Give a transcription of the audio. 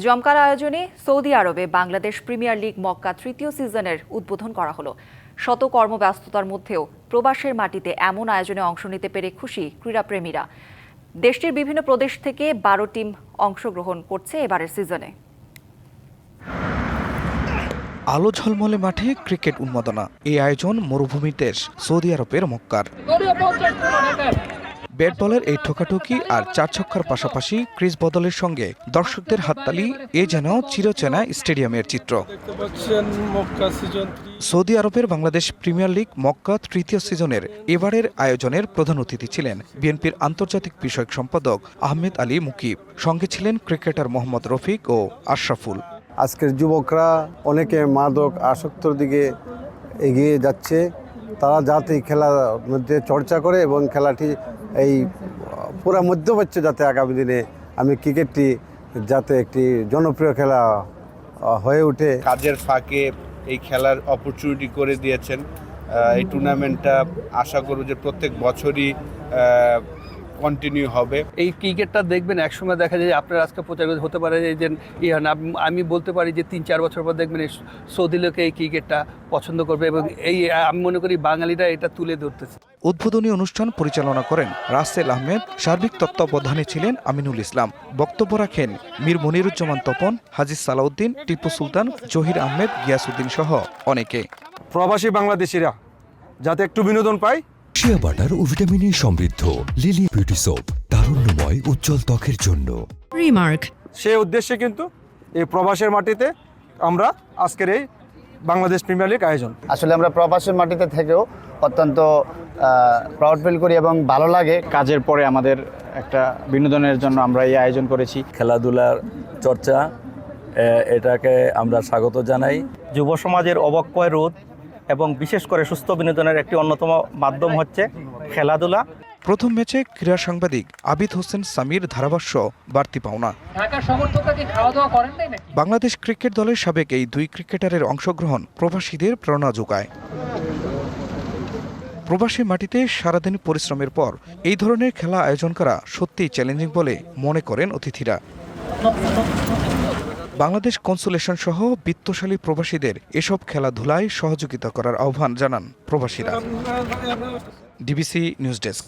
জমকার আয়োজনে সৌদি আরবে Bangladesh premier league Mecca তৃতীয় সিজনের উদ্বোধন করা হলো। শত কর্মব্যস্ততার মধ্যেও প্রবাসের মাটিতে এমন আয়োজনে অংশ নিতে পেরে খুশি ক্রীড়াপ্রেমীরা। দেশটির বিভিন্ন প্রদেশ থেকে 12 টিম অংশগ্রহণ করছে এবারের সিজনে। আলো ঝলমলে মাঠে ক্রিকেট উন্মাদনা। এই আয়োজন মরুভূমির দেশ সৌদি আরবের মক্কার। ব্যাট বলের এই ঠোকাঠুকি আর চার ছক্কার পাশাপাশি ক্রিজ বদলের সঙ্গে দর্শকদের হাততালি এ যেন চিরচেনা স্টেডিয়ামের চিত্র। সৌদি আরবের বাংলাদেশ প্রিমিয়ার লিগ মক্কা তৃতীয় সিজনের এবারের আয়োজনের প্রধান অতিথি ছিলেন বিএনপির আন্তর্জাতিক বিষয়ক সম্পাদক আহমেদ আলী মুকিব। সঙ্গে ছিলেন ক্রিকেটার মোহাম্মদ রফিক ও আশরাফুল। আজকের যুবকরা অনেকে মাদক আসক্তর দিকে এগিয়ে যাচ্ছে। তারা যাতে খেলার মধ্যে চর্চা করে এবং খেলাটি এই পুরা মধ্যপ্রাচ্য যাতে আগামী দিনে ক্রিকেটটি যাতে একটি জনপ্রিয় খেলা হয়ে ওঠে। কাজের ফাঁকে এই খেলার অপরচুনিটি করে দিয়েছেন। এই টুর্নামেন্টটা আশা করব যে প্রত্যেক বছরই কন্টিনিউ হবে। এই ক্রিকেটটা দেখবেন একসময় দেখা যায় আপনার আজকে প্রচার হতে পারে যে আমি বলতে পারি যে 3-4 বছর পর দেখবেন সৌদি লোকে এই ক্রিকেটটা পছন্দ করবে এবং আমি মনে করি বাঙালিরা এটা তুলে ধরতেছে। উদ্বোধনী অনুষ্ঠান পরিচালনা করেন রাসেল আহমেদ। সার্বিক তত্ত্বাবধানে ছিলেন আমিনুল ইসলাম। বক্তব্য রাখেন মীর মনিরুজ্জামান তপন, হাজী সালাউদ্দিন, টিপু সুলতান, জহির আহমেদ, গিয়াসউদ্দিন সহ অনেকে। প্রবাসী বাংলাদেশিরা যাতে একটু বিনোদন পায়। শিয়া বাটার ও ভিটামিনে সমৃদ্ধ লিলি বিউটি সোপ, তারুণ্যময় উজ্জ্বল ত্বকের জন্য। রিমার্ক সেই উদ্দেশ্যে কিন্তু এই প্রবাসের মাটিতে আমরা আজকের এই বাংলাদেশ প্রিমিয়ার লিগ আয়োজন। আসলে আমরা প্রবাসের মাটিতে থেকেও অত্যন্ত প্রাউড ফিল করি এবং ভালো লাগে। কাজের পরে আমাদের একটা বিনোদনের জন্য আমরা এই আয়োজন করেছি। খেলাধুলার চর্চা, এটাকে আমরা স্বাগত জানাই। যুব সমাজের অবক্ষয় রোধ এবং বিশেষ করে সুস্থ বিনোদনের একটি অন্যতম মাধ্যম হচ্ছে খেলাধুলা। প্রথম ম্যাচে ক্রীড়া সাংবাদিক আবিদ হোসেন সামির ধারাভাষ্য বাড়তি পাওনা। বাংলাদেশ ক্রিকেট দলের সাবেক এই দুই ক্রিকেটারের অংশগ্রহণ প্রবাসীদের প্রেরণা যোগায়। প্রবাসী মাটিতে সারাদিন পরিশ্রমের পর এই ধরনের খেলা আয়োজন করা সত্যিই চ্যালেঞ্জিং বলে মনে করেন অতিথিরা। বাংলাদেশ কনসুলেশন সহ বিত্তশালী প্রবাসীদের এসব খেলাধুলায় সহযোগিতা করার আহ্বান জানান প্রবাসীরা। DBC news desk.